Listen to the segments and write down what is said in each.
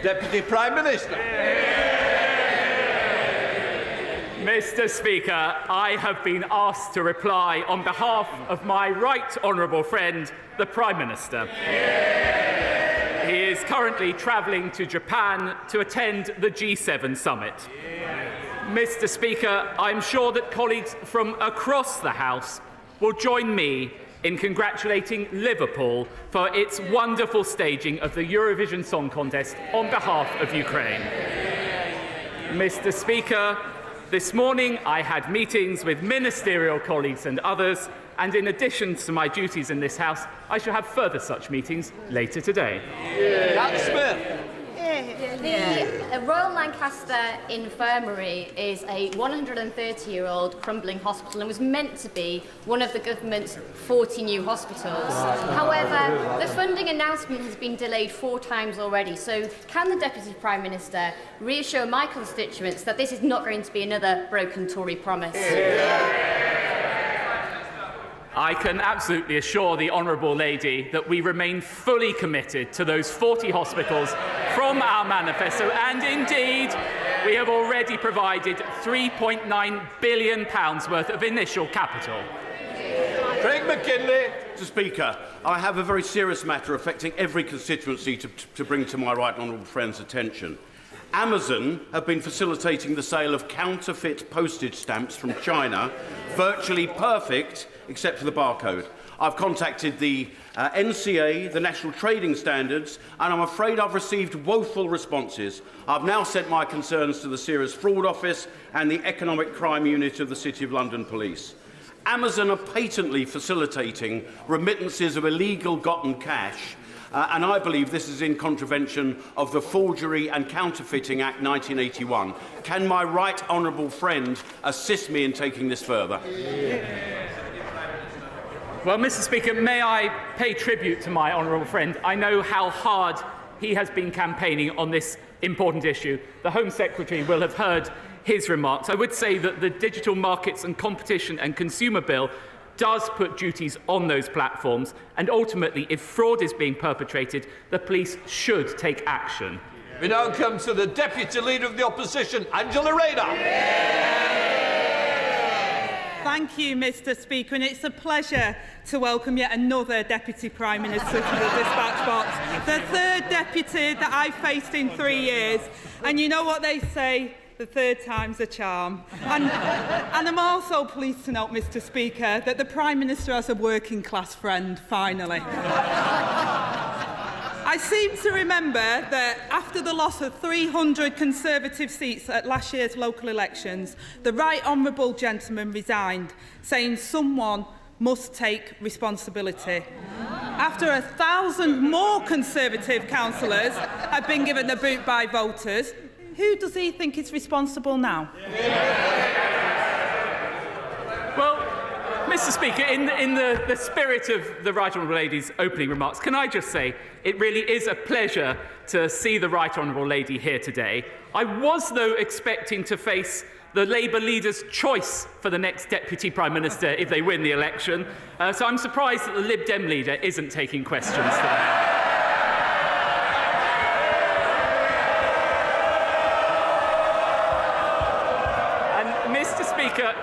Deputy Prime Minister. Mr. Speaker, I have been asked to reply on behalf of my right honourable friend, the Prime Minister. He is currently travelling to Japan to attend the G7 summit. Mr. Speaker, I'm sure that colleagues from across the House will join me in congratulating Liverpool for its wonderful staging of the Eurovision Song Contest on behalf of Ukraine. Mr. Speaker, this morning I had meetings with ministerial colleagues and others, and in addition to my duties in this House, I shall have further such meetings later today. Smith. The Royal Lancaster Infirmary is a 130-year-old crumbling hospital and was meant to be one of the government's 40 new hospitals. However, the funding announcement has been delayed 4 times already, so can the Deputy Prime Minister reassure my constituents that this is not going to be another broken Tory promise? I can absolutely assure the Honourable Lady that we remain fully committed to those 40 hospitals from our manifesto, and indeed we have already provided £3.9 billion worth of initial capital. Craig McKinley. Mr. Speaker, I have a very serious matter affecting every constituency to bring to my right honourable friend's attention. Amazon have been facilitating the sale of counterfeit postage stamps from China, virtually perfect except for the barcode. I've contacted the NCA, the National Trading Standards, and I'm afraid I've received woeful responses. I've now sent my concerns to the Serious Fraud Office and the Economic Crime Unit of the City of London Police. Amazon are patently facilitating remittances of illegal gotten cash, and I believe this is in contravention of the Forgery and Counterfeiting Act 1981. Can my right honourable friend assist me in taking this further? Well, Mr. Speaker, may I pay tribute to my honourable friend? I know how hard he has been campaigning on this important issue. The Home Secretary will have heard his remarks. I would say that the Digital Markets and Competition and Consumer Bill does put duties on those platforms, and ultimately, if fraud is being perpetrated, the police should take action. We now come to the Deputy Leader of the Opposition, Angela Rayner. Thank you, Mr. Speaker, and it's a pleasure to welcome yet another Deputy Prime Minister to the dispatch box, the third deputy that I've faced in 3 years. And you know what they say, the third time's a charm. And I'm also pleased to note, Mr. Speaker, that the Prime Minister has a working-class friend, finally. I seem to remember that after the loss of 300 Conservative seats at last year's local elections, the right honourable gentleman resigned, saying someone must take responsibility. After 1,000 more Conservative councillors have been given the boot by voters, who does he think is responsible now? Well, Mr. Speaker, in the spirit of the Right Honourable Lady's opening remarks, can I just say it really is a pleasure to see the Right Honourable Lady here today. I was, though, expecting to face the Labour leader's choice for the next Deputy Prime Minister if they win the election, so I'm surprised that the Lib Dem leader isn't taking questions today. Speaker,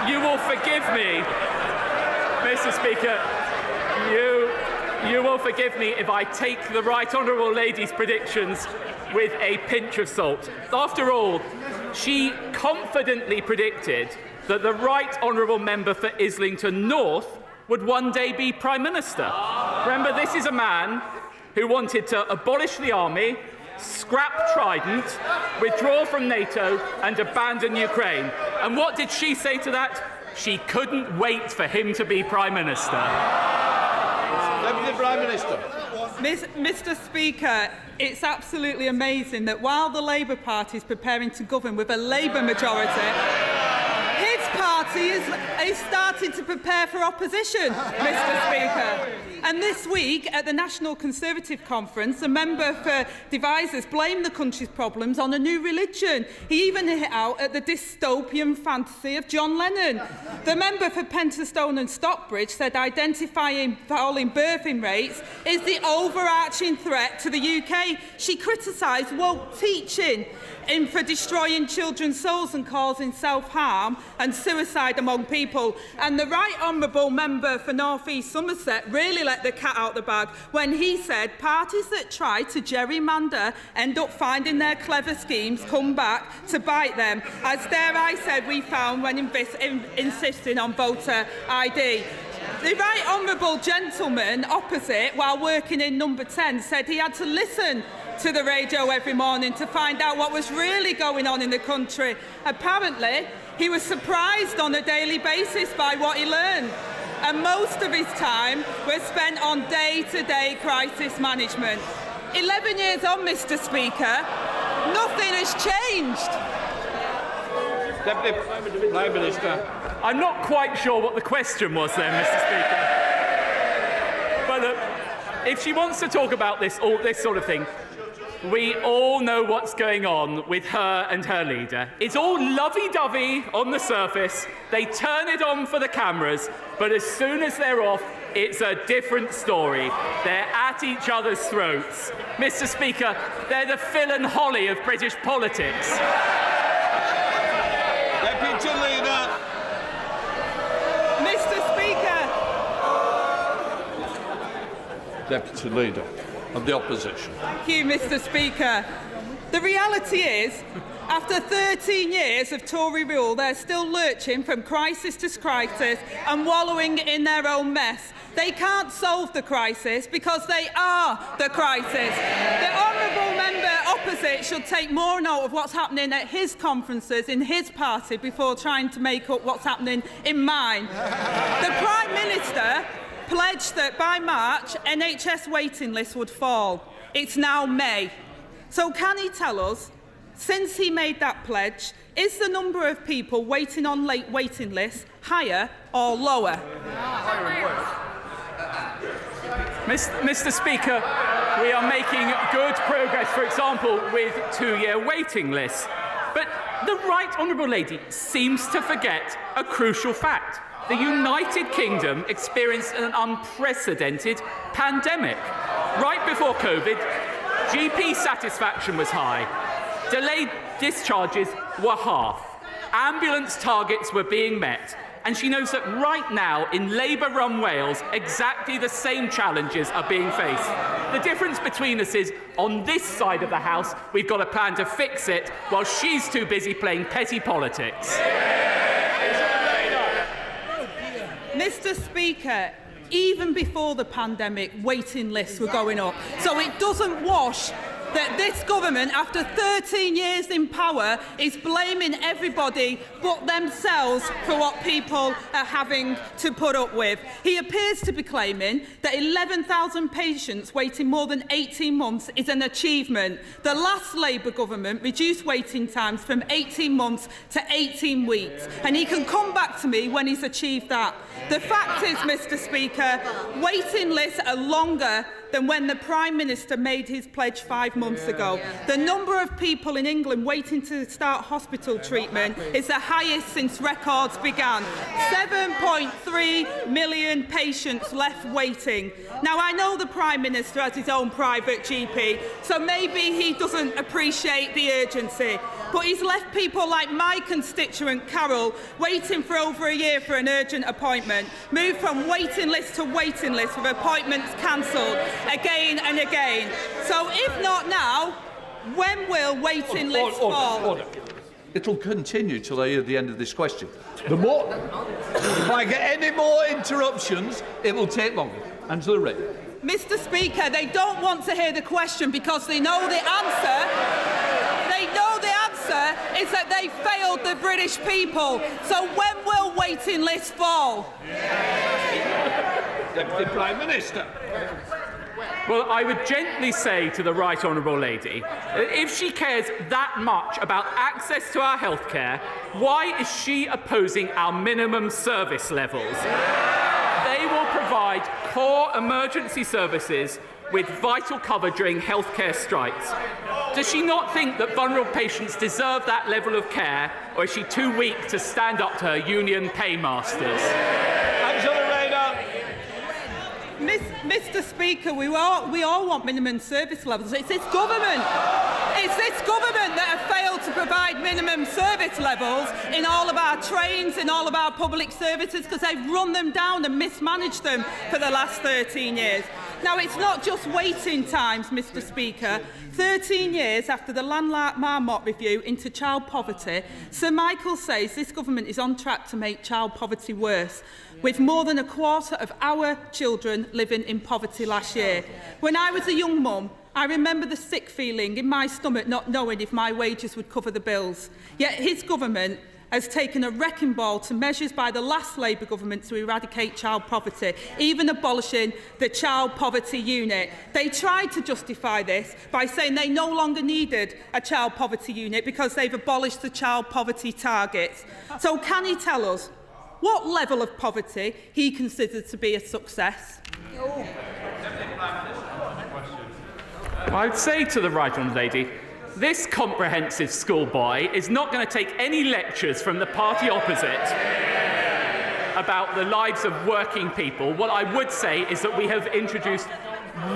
you will forgive me, Mr. Speaker, you will forgive me if I take the Right Honourable Lady's predictions with a pinch of salt. After all, she confidently predicted that the Right Honourable Member for Islington North would one day be Prime Minister. Remember, this is a man who wanted to abolish the army, scrap Trident, withdraw from NATO and abandon Ukraine. And what did she say to that? She couldn't wait for him to be Prime Minister. Deputy Prime Minister. Mr. Speaker, it's absolutely amazing that while the Labour Party is preparing to govern with a Labour majority, his party is starting to prepare for opposition, Mr Speaker. And this week, at the National Conservative Conference, a member for Devisers blamed the country's problems on a new religion. He even hit out at the dystopian fantasy of John Lennon. The member for Pentonstone and Stockbridge said identifying falling birthing rates is the overarching threat to the UK. She criticised woke teaching for destroying children's souls and causing self-harm and suicide among people. And the Right Honourable Member for North East Somerset really let the cat out the bag when he said parties that try to gerrymander end up finding their clever schemes come back to bite them, as dare I said we found when insisting on voter ID. The Right Honourable gentleman opposite, while working in Number 10, said he had to listen to the radio every morning to find out what was really going on in the country. Apparently, he was surprised on a daily basis by what he learned. And most of his time was spent on day-to-day crisis management. 11 years on, Mr Speaker, nothing has changed. Deputy Prime Minister. I'm not quite sure what the question was then, Mr Speaker. But if she wants to talk about this sort of thing, we all know what's going on with her and her leader. It's all lovey-dovey on the surface. They turn it on for the cameras, but as soon as they're off, it's a different story. They're at each other's throats. Mr Speaker, they're the Phil and Holly of British politics. Deputy Leader. Mr Speaker. Deputy Leader of the Opposition. Thank you, Mr Speaker. The reality is, after 13 years of Tory rule, they're still lurching from crisis to crisis and wallowing in their own mess. They can't solve the crisis because they are the crisis. The honourable member opposite should take more note of what's happening at his conferences in his party before trying to make up what's happening in mine. The Prime Minister pledged that by March, NHS waiting lists would fall. It's now May. So can he tell us, since he made that pledge, is the number of people waiting on late waiting lists higher or lower? Mr Speaker, we are making good progress, for example, with two-year waiting lists. But the Right Honourable Lady seems to forget a crucial fact. The United Kingdom experienced an unprecedented pandemic. Right before COVID, GP satisfaction was high. Delayed discharges were half. Ambulance targets were being met. And she knows that right now, in Labour-run Wales, exactly the same challenges are being faced. The difference between us is, on this side of the House, we've got a plan to fix it, while she's too busy playing petty politics. Mr Speaker, even before the pandemic, waiting lists were going up. So it doesn't wash that this government, after 13 years in power, is blaming everybody but themselves for what people are having to put up with. He appears to be claiming that 11,000 patients waiting more than 18 months is an achievement. The last Labour government reduced waiting times from 18 months to 18 weeks, and he can come back to me when he's achieved that. The fact is, Mr Speaker, waiting lists are longer than when the Prime Minister made his pledge 5 months ago. The number of people in England waiting to start hospital treatment is the highest since records began. 7.3 million patients left waiting. Now, I know the Prime Minister has his own private GP, so maybe he doesn't appreciate the urgency. But he's left people like my constituent Carol waiting for over a year for an urgent appointment, moved from waiting list to waiting list with appointments cancelled again and again. So if not now, when will waiting lists fall? Order. It'll continue till I hear the end of this question. If I get any more interruptions, it will take longer. Angela Rayner. Mr Speaker, they don't want to hear the question because they know the answer. They know the answer is that they failed the British people. So when will waiting lists fall? Deputy Prime Minister. Well, I would gently say to the Right Honourable Lady, if she cares that much about access to our healthcare, why is she opposing our minimum service levels? They will provide core emergency services with vital cover during healthcare strikes. Does she not think that vulnerable patients deserve that level of care, or is she too weak to stand up to her union paymasters? Angela Rayner. Mr. Speaker, we all want minimum service levels. It's this government that have failed to provide minimum service levels in all of our trains, in all of our public services, because they've run them down and mismanaged them for the last 13 years. Now, it's not just waiting times, Mr. Speaker. 13 years after the Landmark Marmot review into child poverty, Sir Michael says this government is on track to make child poverty worse, with more than a quarter of our children living in poverty last year. When I was a young mum, I remember the sick feeling in my stomach not knowing if my wages would cover the bills. Yet his government has taken a wrecking ball to measures by the last Labour government to eradicate child poverty, even abolishing the child poverty unit. They tried to justify this by saying they no longer needed a child poverty unit because they've abolished the child poverty targets. So can he tell us what level of poverty he considers to be a success? I would say to the Right Honourable Lady, this comprehensive schoolboy is not going to take any lectures from the party opposite about the lives of working people. What I would say is that we have introduced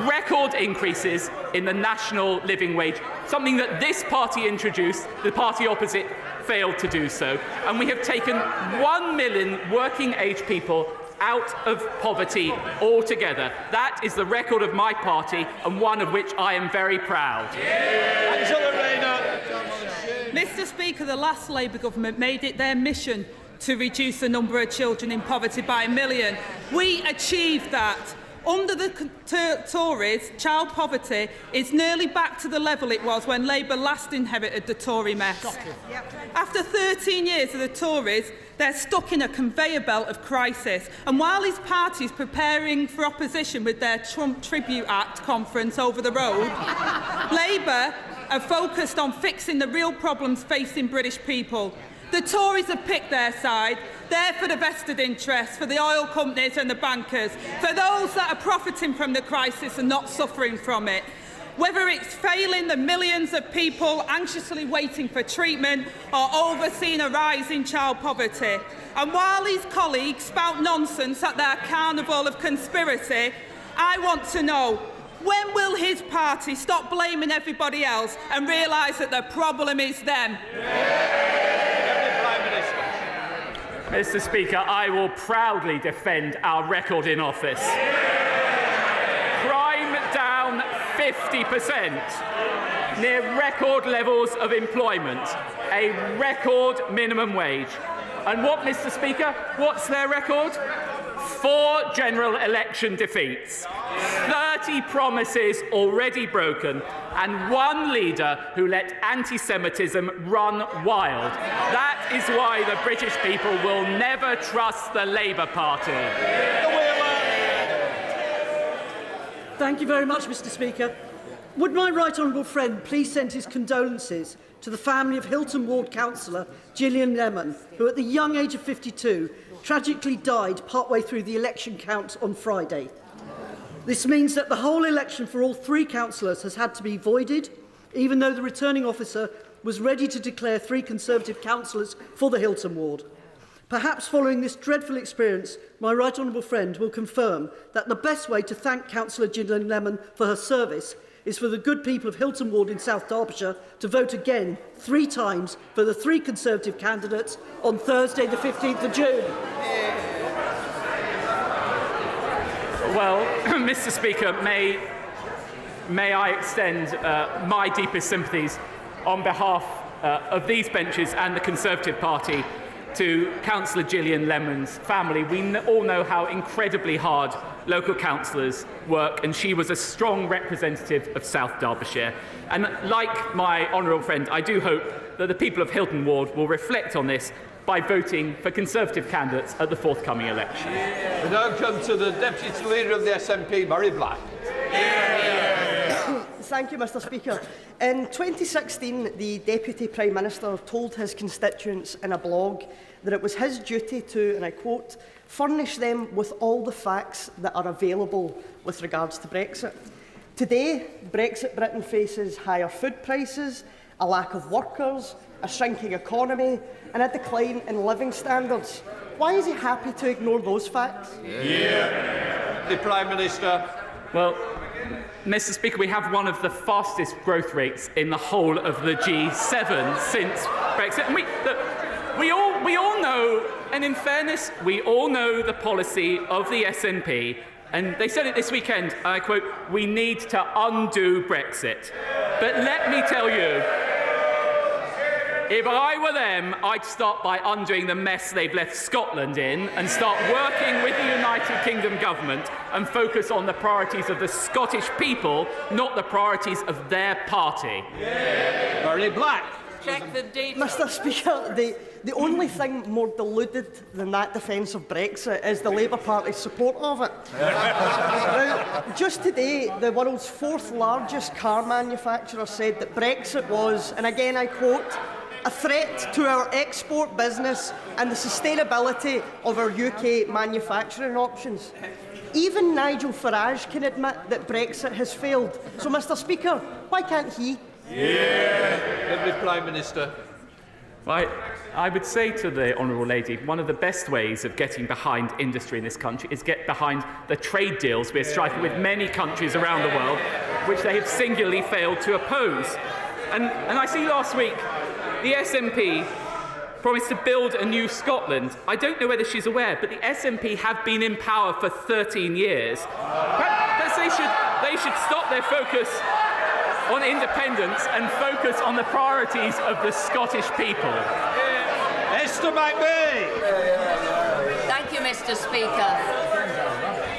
record increases in the national living wage, something that this party introduced, the party opposite failed to do so. And we have taken 1 million working-age people out of poverty altogether. That is the record of my party, and one of which I am very proud. Angela Rayner. Mr. Speaker, the last Labour government made it their mission to reduce the number of children in poverty by 1 million. We achieved that. Under the Tories, child poverty is nearly back to the level it was when Labour last inherited the Tory mess. After 13 years of the Tories, they're stuck in a conveyor belt of crisis. And while his party is preparing for opposition with their Trump Tribute Act conference over the road, Labour are focused on fixing the real problems facing British people. The Tories have picked their side. They're for the vested interests, for the oil companies and the bankers, for those that are profiting from the crisis and not suffering from it. Whether it's failing the millions of people anxiously waiting for treatment or overseeing a rise in child poverty. And while his colleagues spout nonsense at their carnival of conspiracy, I want to know, when will his party stop blaming everybody else and realise that the problem is them? Mr. Speaker, I will proudly defend our record in office. Crime down 50%, near record levels of employment, a record minimum wage. And what, Mr. Speaker, what's their record? 4 general election defeats, 30 promises already broken, and 1 leader who let anti-Semitism run wild. That is why the British people will never trust the Labour Party. Thank you very much, Mr. Speaker. Would my right honourable friend please send his condolences to the family of Hilton Ward councillor Gillian Lemon, who at the young age of 52 tragically died partway through the election count on Friday. This means that the whole election for all 3 councillors has had to be voided, even though the returning officer was ready to declare 3 Conservative councillors for the Hilton Ward. Perhaps following this dreadful experience, my right honourable friend will confirm that the best way to thank councillor Gillian Lemon for her service is for the good people of Hilton Ward in South Derbyshire to vote again 3 times for the 3 Conservative candidates on Thursday the 15th of June. Well, Mr. Speaker, may I extend my deepest sympathies on behalf of these benches and the Conservative Party to Councillor Gillian Lemon's family. We all know how incredibly hard local councillors work, and she was a strong representative of South Derbyshire. And like my honourable friend, I do hope that the people of Hilton Ward will reflect on this by voting for Conservative candidates at the forthcoming election. We now come to the Deputy Leader of the SNP, Murray Black. Thank you, Mr. Speaker. In 2016, the Deputy Prime Minister told his constituents in a blog that it was his duty to, and I quote, furnish them with all the facts that are available with regards to Brexit. Today, Brexit Britain faces higher food prices, a lack of workers, a shrinking economy and a decline in living standards. Why is he happy to ignore those facts? The Prime Minister. Well, Mr. Speaker, we have one of the fastest growth rates in the whole of the G7 since Brexit. And we all know, and in fairness, we all know the policy of the SNP. And they said it this weekend, I quote, we need to undo Brexit. But let me tell you, if I were them, I'd start by undoing the mess they've left Scotland in and start working with the United Kingdom government and focus on the priorities of the Scottish people, not the priorities of their party. Bernie Black. Check the data. Mr. Speaker, the only thing more deluded than that defence of Brexit is the Labour Party's support of it. Now, just today, the world's fourth largest car manufacturer said that Brexit was, and again I quote, a threat to our export business and the sustainability of our UK manufacturing options. Even Nigel Farage can admit that Brexit has failed. So, Mr. Speaker, why can't he? Every Prime Minister. Right. I would say to the Honourable Lady, one of the best ways of getting behind industry in this country is get behind the trade deals we're striking with many countries around the world, which they have singularly failed to oppose. And I see last week the SNP promised to build a new Scotland. I don't know whether she's aware, but the SNP have been in power for 13 years. Perhaps they should stop their focus on independence and focus on the priorities of the Scottish people. Esther McBee. Thank you, Mr. Speaker.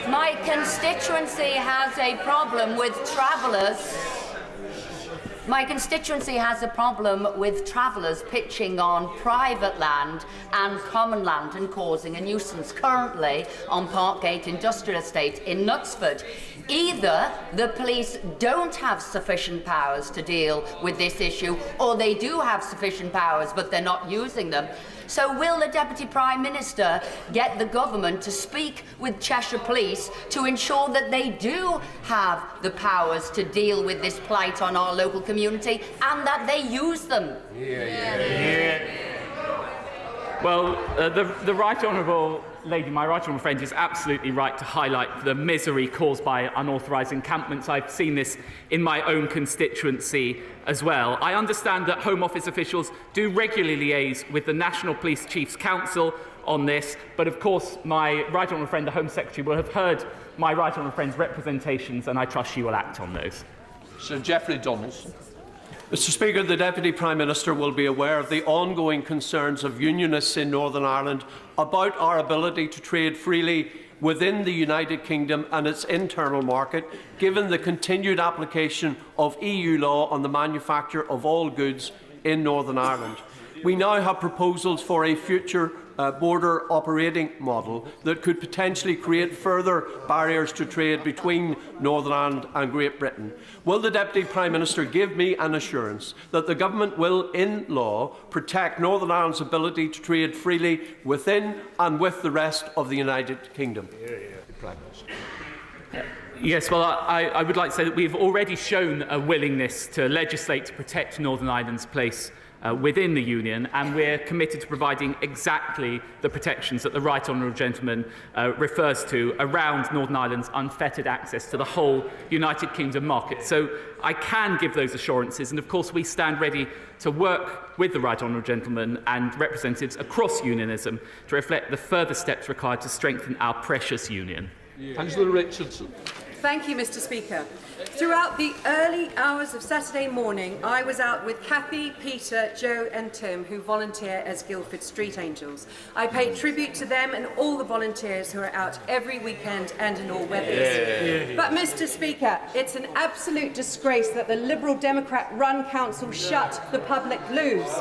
My constituency has a problem with travellers. My constituency has a problem with travellers pitching on private land and common land and causing a nuisance currently on Parkgate Industrial Estate in Knutsford. Either the police don't have sufficient powers to deal with this issue, or they do have sufficient powers but they're not using them. So will the Deputy Prime Minister get the government to speak with Cheshire Police to ensure that they do have the powers to deal with this plight on our local community and that they use them? Well, the Right Honourable Lady, my Right Honourable friend, is absolutely right to highlight the misery caused by unauthorised encampments. I've seen this in my own constituency as well. I understand that Home Office officials do regularly liaise with the National Police Chiefs Council on this, but of course my Right Honourable friend, the Home Secretary, will have heard my Right Honourable friend's representations, and I trust she will act on those. Sir Geoffrey Donaldson. Mr. Speaker, the Deputy Prime Minister will be aware of the ongoing concerns of unionists in Northern Ireland about our ability to trade freely within the United Kingdom and its internal market, given the continued application of EU law on the manufacture of all goods in Northern Ireland. We now have proposals for a future border operating model that could potentially create further barriers to trade between Northern Ireland and Great Britain. Will the Deputy Prime Minister give me an assurance that the Government will, in law, protect Northern Ireland's ability to trade freely within and with the rest of the United Kingdom? Yes, well, I would like to say that we've already shown a willingness to legislate to protect Northern Ireland's place within the Union, and we're committed to providing exactly the protections that the Right Honourable Gentleman refers to around Northern Ireland's unfettered access to the whole United Kingdom market. So I can give those assurances, and of course we stand ready to work with the Right Honourable Gentleman and representatives across unionism to reflect the further steps required to strengthen our precious union. Angela Richardson. Thank you, Mr. Speaker. Throughout the early hours of Saturday morning, I was out with Kathy, Peter, Joe and Tim, who volunteer as Guildford Street Angels. I paid tribute to them and all the volunteers who are out every weekend and in all weathers. But, Mr. Speaker, it's an absolute disgrace that the Liberal Democrat-run council shut the public loose.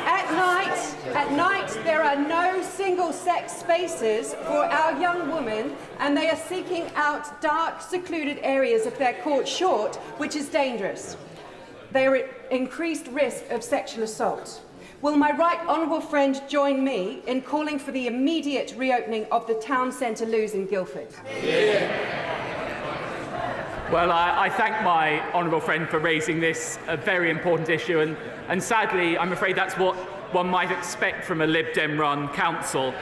At night, At night, there are no single-sex spaces for our young women, and they are seeking out dark, secluded areas if they're caught short, which is dangerous. They are at increased risk of sexual assault. Will my right honourable friend join me in calling for the immediate reopening of the town centre loos in Guildford? Well, I thank my honourable friend for raising this very important issue, and sadly, I'm afraid that's what one might expect from a Lib Dem-run council.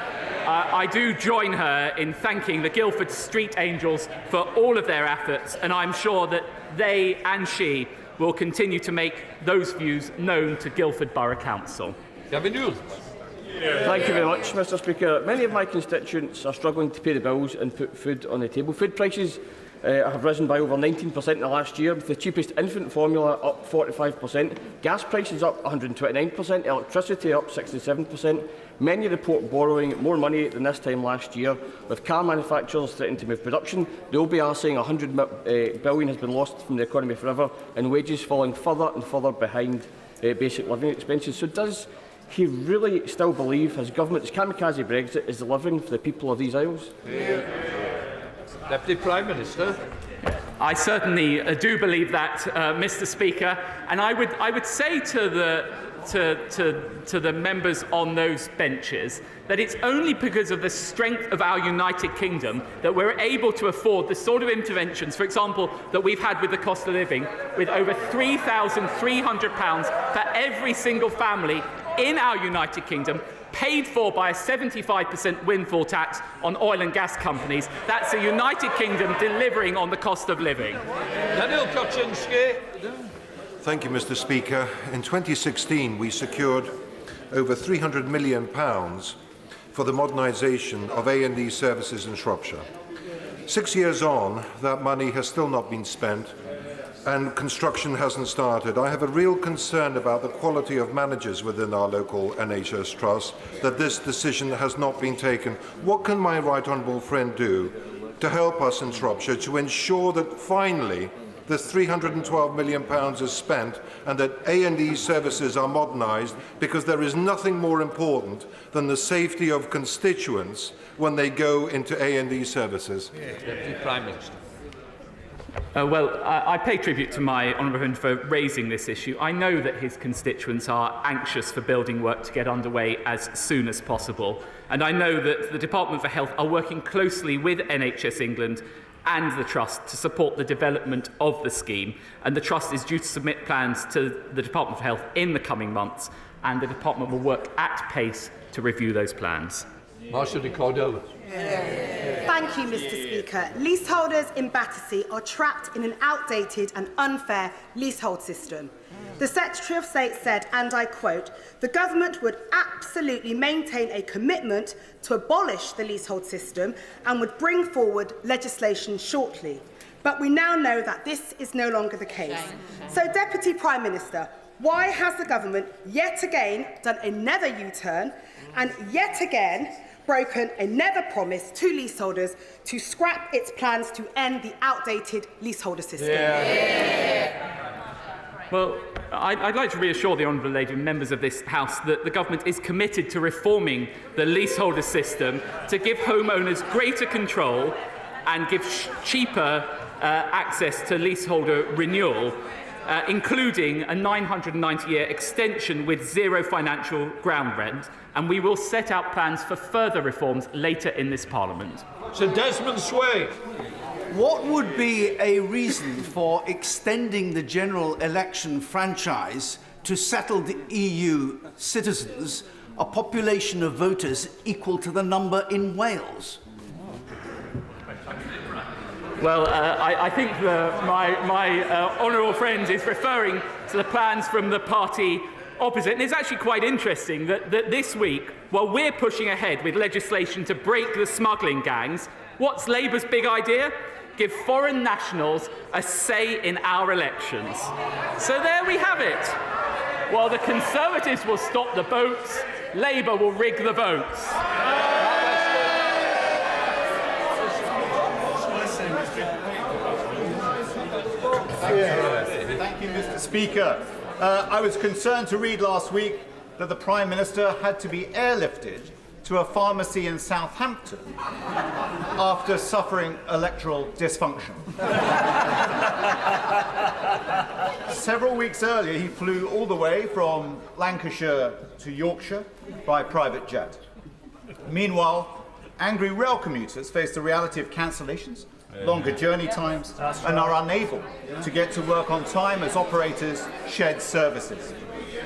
I do join her in thanking the Guildford Street Angels for all of their efforts, and I'm sure that they and she will continue to make those views known to Guildford Borough Council. Thank you very much, Mr Speaker. Many of my constituents are struggling to pay the bills and put food on the table. Food prices have risen by over 19% in the last year, with the cheapest infant formula up 45%, gas prices up 129%, electricity up 67%. Many report borrowing more money than this time last year, with car manufacturers threatening to move production. The OBR saying $100 billion has been lost from the economy forever, and wages falling further and further behind basic living expenses. So does he really still believe his government's kamikaze Brexit is delivering for the people of these isles? Deputy Prime Minister. I certainly do believe that, Mr Speaker, and I would say to the members on those benches that it's only because of the strength of our United Kingdom that we're able to afford the sort of interventions, for example, that we've had with the cost of living, with over £3,300 for every single family in our United Kingdom, paid for by a 75% windfall tax on oil and gas companies. That's the United Kingdom delivering on the cost of living. Daniel Kaczynski. Thank you, Mr Speaker. In 2016, we secured over £300 million for the modernisation of A&E services in Shropshire. 6 years on, that money has still not been spent and construction hasn't started. I have a real concern about the quality of managers within our local NHS Trust, that this decision has not been taken. What can my right honourable friend do to help us in Shropshire to ensure that finally the £312 million is spent and that A&E services are modernised, because there is nothing more important than the safety of constituents when they go into A&E services? Deputy Prime Minister. I pay tribute to my honourable friend for raising this issue. I know that his constituents are anxious for building work to get underway as soon as possible, and I know that the Department for Health are working closely with NHS England and the Trust to support the development of the scheme, and the Trust is due to submit plans to the Department for Health in the coming months, and the Department will work at pace to review those plans. Marshal de Cordova. Thank you, Mr Speaker. Leaseholders in Battersea are trapped in an outdated and unfair leasehold system. The Secretary of State said, and I quote, "The government would absolutely maintain a commitment to abolish the leasehold system and would bring forward legislation shortly." But we now know that this is no longer the case. So, Deputy Prime Minister, why has the government yet again done another U-turn and yet again broken another promise to leaseholders to scrap its plans to end the outdated leaseholder system? Well, I'd like to reassure the Honourable Lady and members of this House that the government is committed to reforming the leaseholder system to give homeowners greater control and give cheaper access to leaseholder renewal, including a 990-year extension with zero financial ground rent, and we will set out plans for further reforms later in this Parliament. Sir Desmond Sway. What would be a reason for extending the general election franchise to settled EU citizens, a population of voters equal to the number in Wales? Well, I think my honourable friend is referring to the plans from the party opposite. And it's actually quite interesting that this week, while we're pushing ahead with legislation to break the smuggling gangs, what's Labour's big idea? Give foreign nationals a say in our elections. So there we have it. While the Conservatives will stop the boats, Labour will rig the votes. Thank you, Mr. Speaker. I was concerned to read last week that the Prime Minister had to be airlifted to a pharmacy in Southampton after suffering electoral dysfunction. Several weeks earlier, he flew all the way from Lancashire to Yorkshire by private jet. Meanwhile, angry rail commuters face the reality of cancellations, longer journey times, and are unable to get to work on time as operators shed services.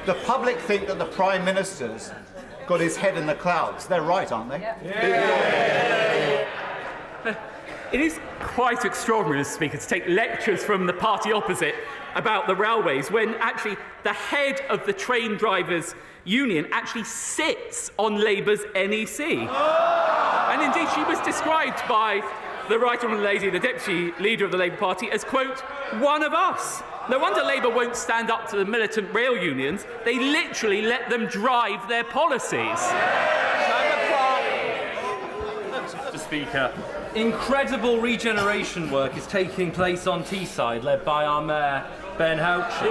The public think that the Prime Minister's got his head in the clouds. They're right, aren't they? It is quite extraordinary, Mr. Speaker, to take lectures from the party opposite about the railways when actually the head of the train drivers' union actually sits on Labour's NEC. And indeed, she was described by the Right Honourable Lady, the Deputy Leader of the Labour Party, as, quote, one of us. No wonder Labour won't stand up to the militant rail unions. They literally let them drive their policies. Mr. Speaker, incredible regeneration work is taking place on Teesside, led by our Mayor, Ben Houchin.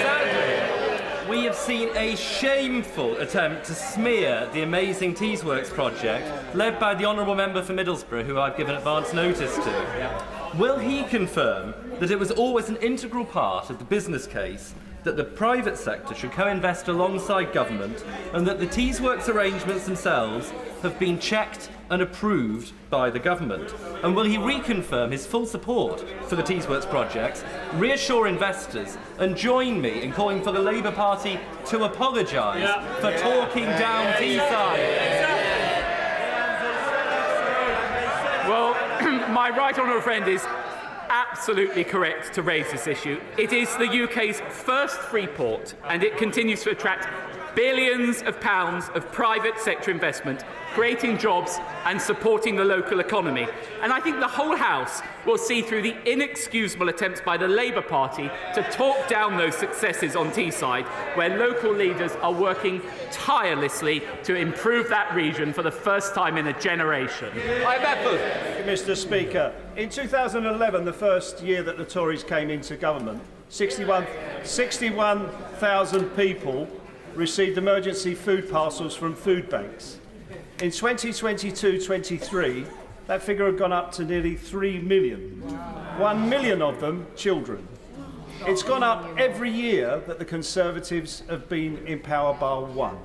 Sadly, we have seen a shameful attempt to smear the amazing Teesworks project, led by the Honourable Member for Middlesbrough, who I've given advance notice to. Will he confirm that it was always an integral part of the business case that the private sector should co-invest alongside government, and that the Teesworks arrangements themselves have been checked and approved by the government? And will he reconfirm his full support for the Teesworks projects, reassure investors, and join me in calling for the Labour Party to apologise for talking down Teesside? Well, my right honourable friend is absolutely correct to raise this issue. It is the UK's first free port, and it continues to attract billions of pounds of private sector investment, creating jobs and supporting the local economy. And I think the whole House will see through the inexcusable attempts by the Labour Party to talk down those successes on Teesside, where local leaders are working tirelessly to improve that region for the first time in a generation. Mr. Speaker, in 2011, the first year that the Tories came into government, 61,000 people received emergency food parcels from food banks. In 2022-23, that figure had gone up to nearly 3 million. 1 million of them children. It's gone up every year that the Conservatives have been in power, bar one.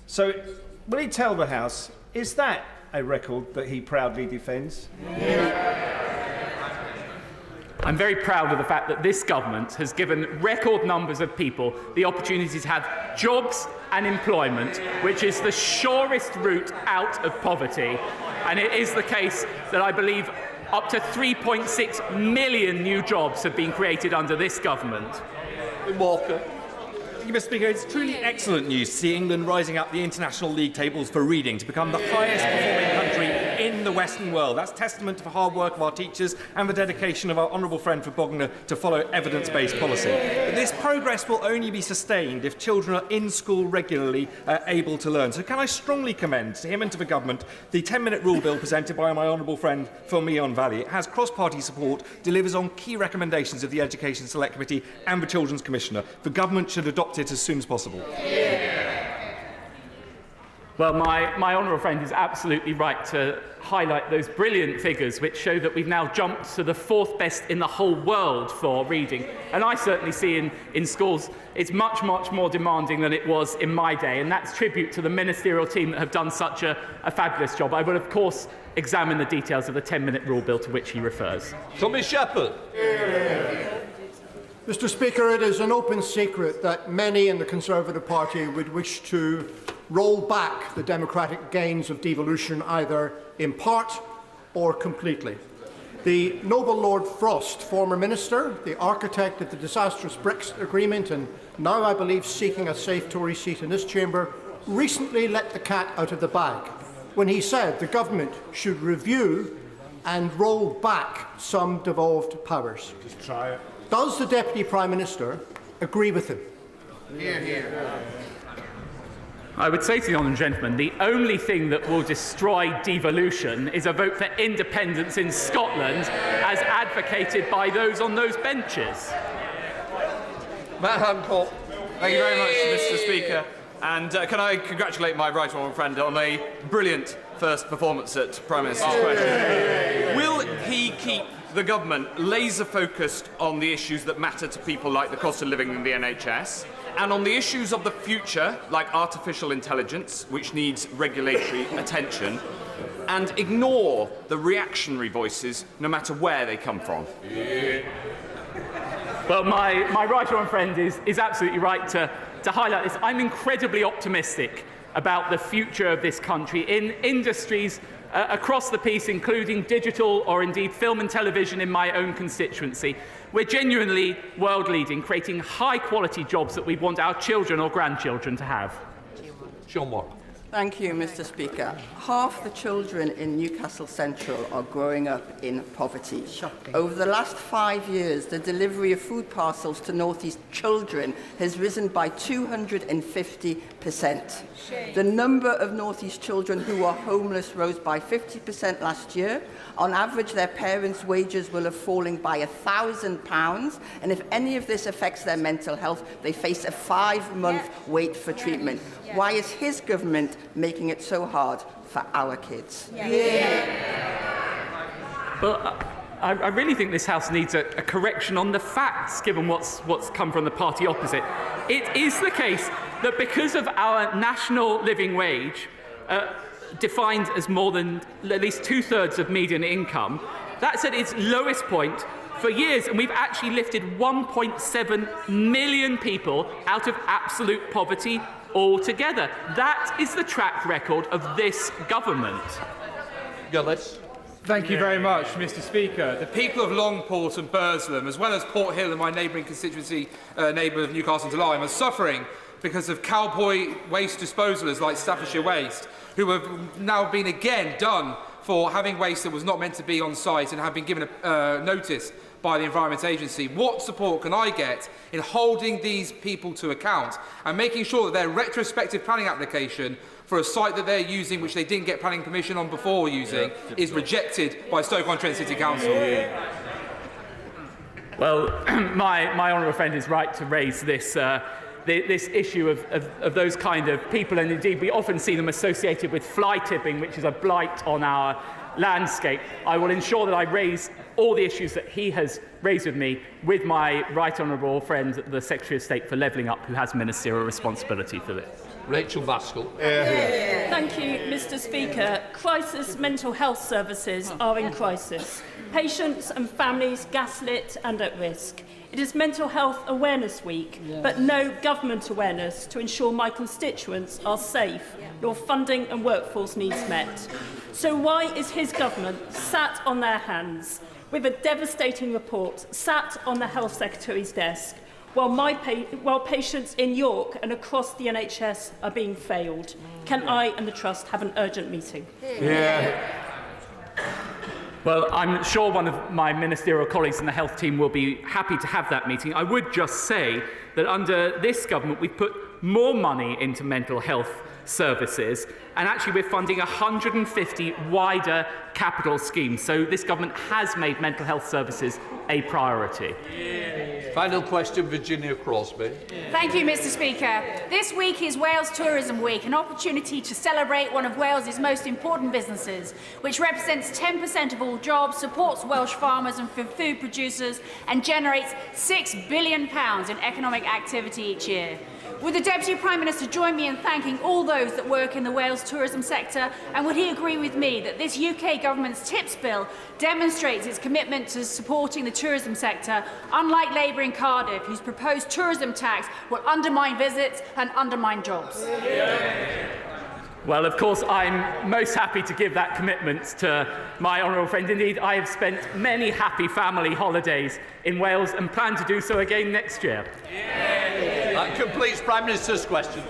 So, will he tell the House, is that a record that he proudly defends? I'm very proud of the fact that this government has given record numbers of people the opportunity to have jobs and employment, which is the surest route out of poverty. And it is the case that I believe up to 3.6 million new jobs have been created under this government. Walker. Mr. Speaker, it's truly excellent news to see England rising up the international league tables for reading to become the highest performing country in the Western world. That's testament to the hard work of our teachers and the dedication of our honourable friend for Bognor to follow evidence-based policy. But this progress will only be sustained if children are in school regularly, able to learn. So can I strongly commend to him and to the government the 10-minute rule bill presented by my honourable friend from Meon Valley. It has cross-party support, delivers on key recommendations of the Education Select Committee and the Children's Commissioner. The government should adopt it as soon as possible. Well, my honourable friend is absolutely right to highlight those brilliant figures which show that we've now jumped to the fourth best in the whole world for reading. And I certainly see in schools it's much, much more demanding than it was in my day, and that's tribute to the ministerial team that have done such a fabulous job. I will, of course, examine the details of the 10-minute rule bill to which he refers. Tommy Shepherd. Mr. Speaker, it is an open secret that many in the Conservative Party would wish to roll back the democratic gains of devolution either in part or completely. The noble Lord Frost, former Minister, the architect of the disastrous Brexit agreement and now, I believe, seeking a safe Tory seat in this chamber, recently let the cat out of the bag when he said the government should review and roll back some devolved powers. Just try it. Does the Deputy Prime Minister agree with him? Hear, hear. I would say to the honourable gentleman, the only thing that will destroy devolution is a vote for independence in Scotland, as advocated by those on those benches. Matt Hancock. Thank you very much, Mr. Speaker. And can I congratulate my right honourable friend on a brilliant first performance at Prime Minister's question. Will he keep the government laser-focused on the issues that matter to people like the cost of living in the NHS, and on the issues of the future, like artificial intelligence, which needs regulatory attention, and ignore the reactionary voices, no matter where they come from? Well, my right honourable friend is absolutely right to highlight this. I'm incredibly optimistic about the future of this country in industries across the piece, including digital or indeed film and television in my own constituency. We're genuinely world-leading, creating high-quality jobs that we want our children or grandchildren to have. Sean Moore. Thank you, Mr. Speaker. Half the children in Newcastle Central are growing up in poverty. Shocking. Over the last 5 years, the delivery of food parcels to North East children has risen by 250%. The number of North East children who are homeless rose by 50% last year. On average, their parents' wages will have fallen by £1,000, and if any of this affects their mental health, they face a 5-month wait for treatment. Why is his government making it so hard for our kids? Well, I really think this House needs a correction on the facts, given what's come from the party opposite. It is the case that because of our national living wage, defined as more than at least 2/3 of median income, that's at its lowest point for years, and we've actually lifted 1.7 million people out of absolute poverty altogether. That is the track record of this government. Gillis. Thank you very much, Mr. Speaker. The people of Longport and Burslem, as well as Port Hill and my neighbouring constituency neighbour of Newcastle and Lyme, are suffering because of cowboy waste disposalers like Staffordshire Waste, who have now been again done for having waste that was not meant to be on site and have been given a notice by the Environment Agency. What support can I get in holding these people to account and making sure that their retrospective planning application for a site that they're using, which they didn't get planning permission on before using, is rejected by Stoke-on-Trent City Council? Well, my honourable friend is right to raise this this issue of those kind of people, and indeed we often see them associated with fly tipping, which is a blight on our landscape. I will ensure that I raise all the issues that he has raised with me with my right honourable friend, the Secretary of State for Levelling Up, who has ministerial responsibility for this. Rachel Baskell. Thank you, Mr. Speaker. Crisis mental health services are in crisis. Patients and families gaslit and at risk. It is Mental Health Awareness Week, but no government awareness to ensure my constituents are safe, nor funding and workforce needs met. So why is his government sat on their hands with a devastating report sat on the Health Secretary's desk while patients in York and across the NHS are being failed? Can I and the Trust have an urgent meeting? Well, I'm sure one of my ministerial colleagues in the health team will be happy to have that meeting. I would just say that under this government, we've put more money into mental health services, and actually we're funding 150 wider capital schemes. So this government has made mental health services a priority. Final question, Virginia Crosby. Thank you, Mr. Speaker. This week is Wales Tourism Week, an opportunity to celebrate one of Wales's most important businesses, which represents 10% of all jobs, supports Welsh farmers and food producers, and generates £6 billion in economic activity each year. Would the Deputy Prime Minister join me in thanking all those that work in the Wales tourism sector, and would he agree with me that this UK government's TIPS bill demonstrates its commitment to supporting the tourism sector, unlike Labour in Cardiff, whose proposed tourism tax will undermine visits and undermine jobs? Well, of course, I'm most happy to give that commitment to my honourable friend. Indeed, I have spent many happy family holidays in Wales and plan to do so again next year. That completes Prime Minister's questions.